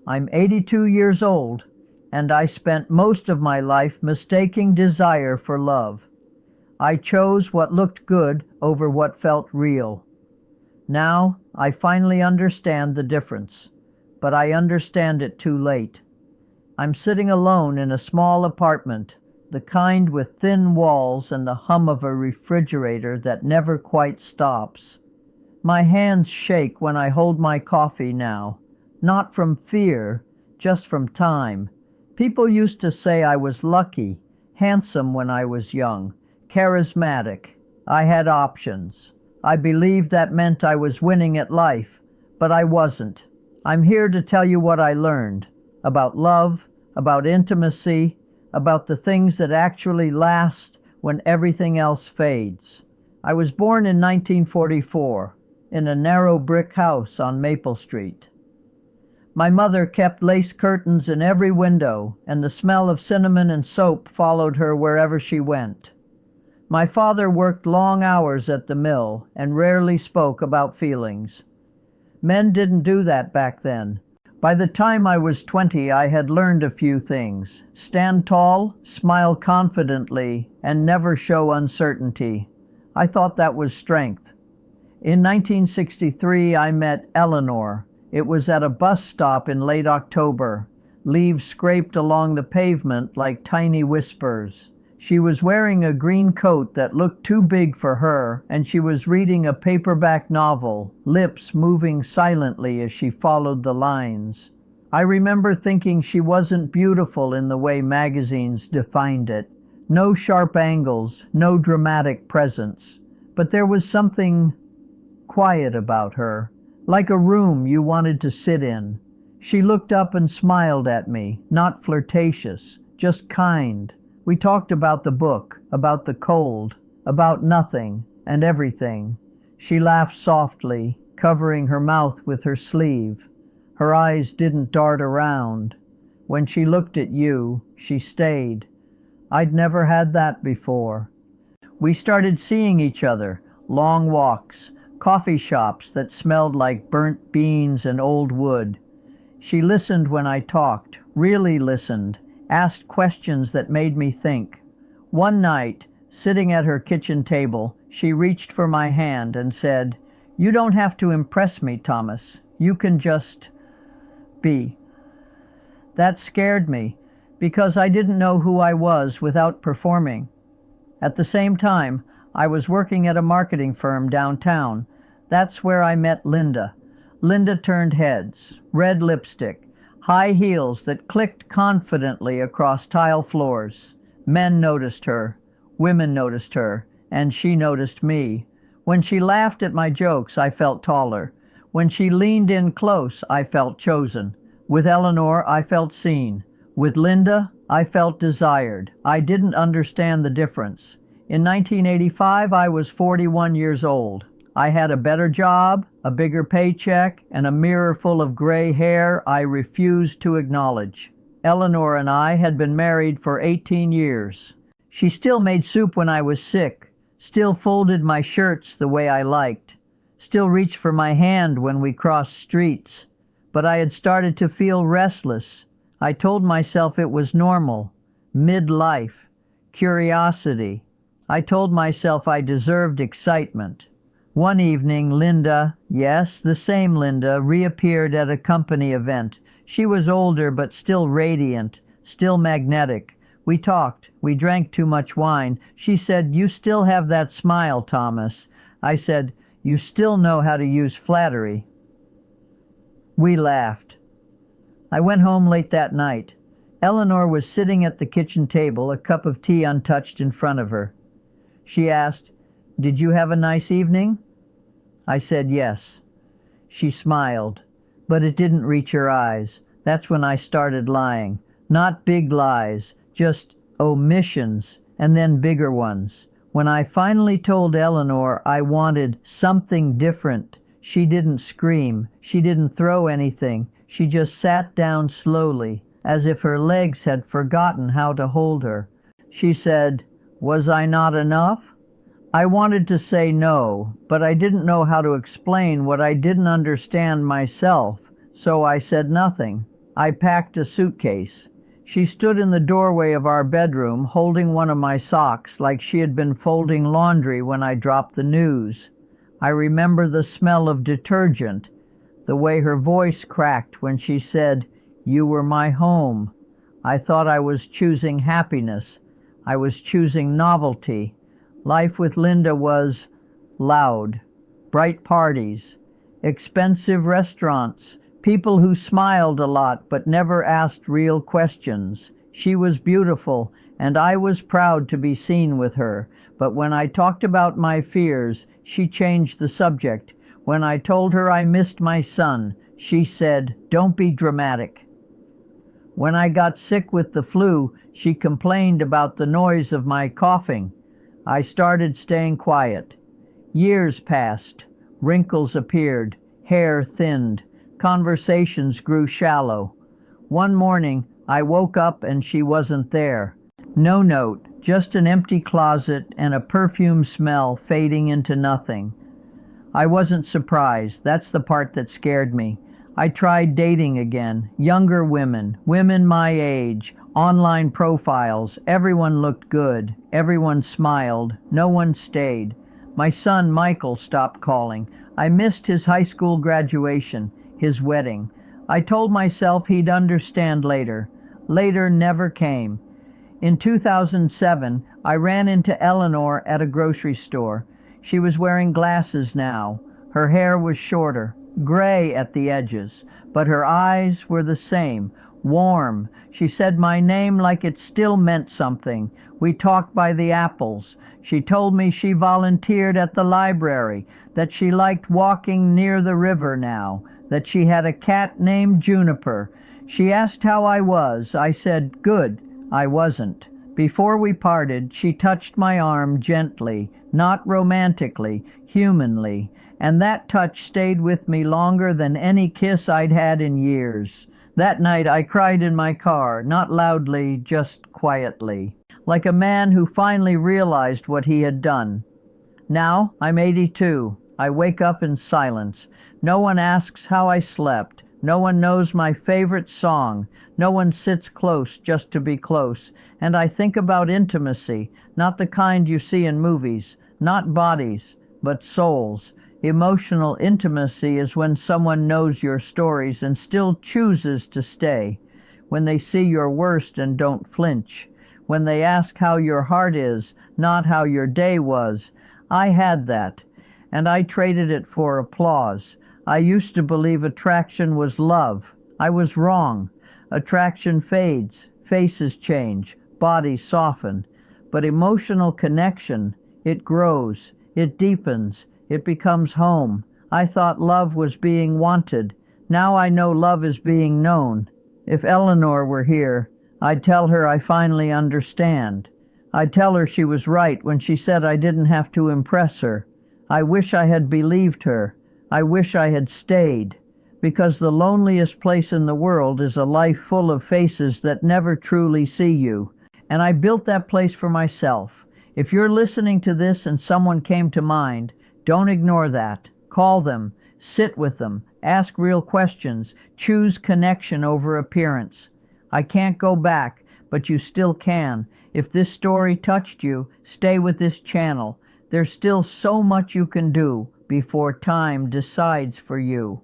I'm 82 years old, and I spent most of my life mistaking desire for love. I chose what looked good over what felt real. Now I finally understand the difference, but I understand it too late. I'm sitting alone in a small apartment, the kind with thin walls and the hum of a refrigerator that never quite stops. My hands shake when I hold my coffee now, not from fear, just from time. People used to say I was lucky, handsome when I was young, charismatic. I had options. I believed that meant I was winning at life, but I wasn't. I'm here to tell you what I learned about love, about intimacy, about the things that actually last when everything else fades. I was born in 1944 in a narrow brick house on Maple Street. My mother kept lace curtains in every window, and the smell of cinnamon and soap followed her wherever she went. My father worked long hours at the mill and rarely spoke about feelings. Men didn't do that back then. By the time I was 20, I had learned a few things. Stand tall, smile confidently, and never show uncertainty. I thought that was strength. In 1963, I met Eleanor. It was at a bus stop in late October. Leaves scraped along the pavement like tiny whispers. She was wearing a green coat that looked too big for her, and she was reading a paperback novel, lips moving silently as she followed the lines. I remember thinking she wasn't beautiful in the way magazines defined it. No sharp angles, no dramatic presence. But there was something quiet about her, like a room you wanted to sit in. She looked up and smiled at me, not flirtatious, just kind. We talked about the book, about the cold, about nothing and everything. She laughed softly, covering her mouth with her sleeve. Her eyes didn't dart around. When she looked at you, she stayed. I'd never had that before. We started seeing each other, long walks, coffee shops that smelled like burnt beans and old wood. She listened when I talked, really listened, asked questions that made me think. One night, sitting at her kitchen table, she reached for my hand and said, "You don't have to impress me, Thomas. You can just be." That scared me, because I didn't know who I was without performing. At the same time, I was working at a marketing firm downtown. That's where I met Linda. Linda turned heads, red lipstick, high heels that clicked confidently across tile floors. Men noticed her, women noticed her, and she noticed me. When she laughed at my jokes, I felt taller. When she leaned in close, I felt chosen. With Eleanor, I felt seen. With Linda, I felt desired. I didn't understand the difference. In 1985, I was 41 years old. I had a better job, a bigger paycheck, and a mirror full of gray hair I refused to acknowledge. Eleanor and I had been married for 18 years. She still made soup when I was sick, still folded my shirts the way I liked, still reached for my hand when we crossed streets. But I had started to feel restless. I told myself it was normal, midlife, curiosity. I told myself I deserved excitement. One evening, Linda, yes, the same Linda, reappeared at a company event. She was older but still radiant, still magnetic. We talked. We drank too much wine. She said, "You still have that smile, Thomas." I said, "You still know how to use flattery." We laughed. I went home late that night. Eleanor was sitting at the kitchen table, a cup of tea untouched in front of her. She asked, "Did you have a nice evening?" I said yes. She smiled, but it didn't reach her eyes. That's when I started lying. Not big lies, just omissions, and then bigger ones. When I finally told Eleanor I wanted something different, she didn't scream, she didn't throw anything. She just sat down slowly, as if her legs had forgotten how to hold her. She said, "Was I not enough?" I wanted to say no, but I didn't know how to explain what I didn't understand myself, so I said nothing. I packed a suitcase. She stood in the doorway of our bedroom, holding one of my socks like she had been folding laundry when I dropped the news. I remember the smell of detergent, the way her voice cracked when she said, "You were my home." I thought I was choosing happiness. I was choosing novelty. Life with Linda was loud, bright parties, expensive restaurants, people who smiled a lot but never asked real questions. She was beautiful, and I was proud to be seen with her. But when I talked about my fears, she changed the subject. When I told her I missed my son, she said, "Don't be dramatic." When I got sick with the flu, she complained about the noise of my coughing. I started staying quiet. Years passed. Wrinkles appeared. Hair thinned. Conversations grew shallow. One morning, I woke up and she wasn't there. No note, just an empty closet and a perfume smell fading into nothing. I wasn't surprised. That's the part that scared me. I tried dating again. Younger women, women my age, online profiles. Everyone looked good. Everyone smiled. No one stayed. My son Michael stopped calling. I missed his high school graduation, his wedding. I told myself he'd understand later. Later never came. In 2007, I ran into Eleanor at a grocery store. She was wearing glasses now. Her hair was shorter, gray at the edges, but her eyes were the same, warm. She said my name like it still meant something. We talked by the apples. She told me she volunteered at the library, that she liked walking near the river now, that she had a cat named Juniper. She asked how I was. I said, "Good." I wasn't. Before we parted, she touched my arm gently, not romantically, humanly, and that touch stayed with me longer than any kiss I'd had in years. That night I cried in my car, not loudly, just quietly, like a man who finally realized what he had done. Now I'm 82. I wake up in silence. No one asks how I slept. No one knows my favorite song. No one sits close just to be close. And I think about intimacy, not the kind you see in movies, not bodies, but souls. Emotional intimacy is when someone knows your stories and still chooses to stay, when they see your worst and don't flinch, when they ask how your heart is, not how your day was. I had that, and I traded it for applause. I used to believe attraction was love. I was wrong. Attraction fades, faces change, bodies soften. But emotional connection, it grows, it deepens, it becomes home. I thought love was being wanted. Now I know love is being known. If Eleanor were here, I'd tell her I finally understand. I'd tell her she was right when she said I didn't have to impress her. I wish I had believed her. I wish I had stayed, because the loneliest place in the world is a life full of faces that never truly see you. And I built that place for myself. If you're listening to this and someone came to mind, don't ignore that. Call them, sit with them, ask real questions, choose connection over appearance. I can't go back, but you still can. If this story touched you, stay with this channel. There's still so much you can do before time decides for you.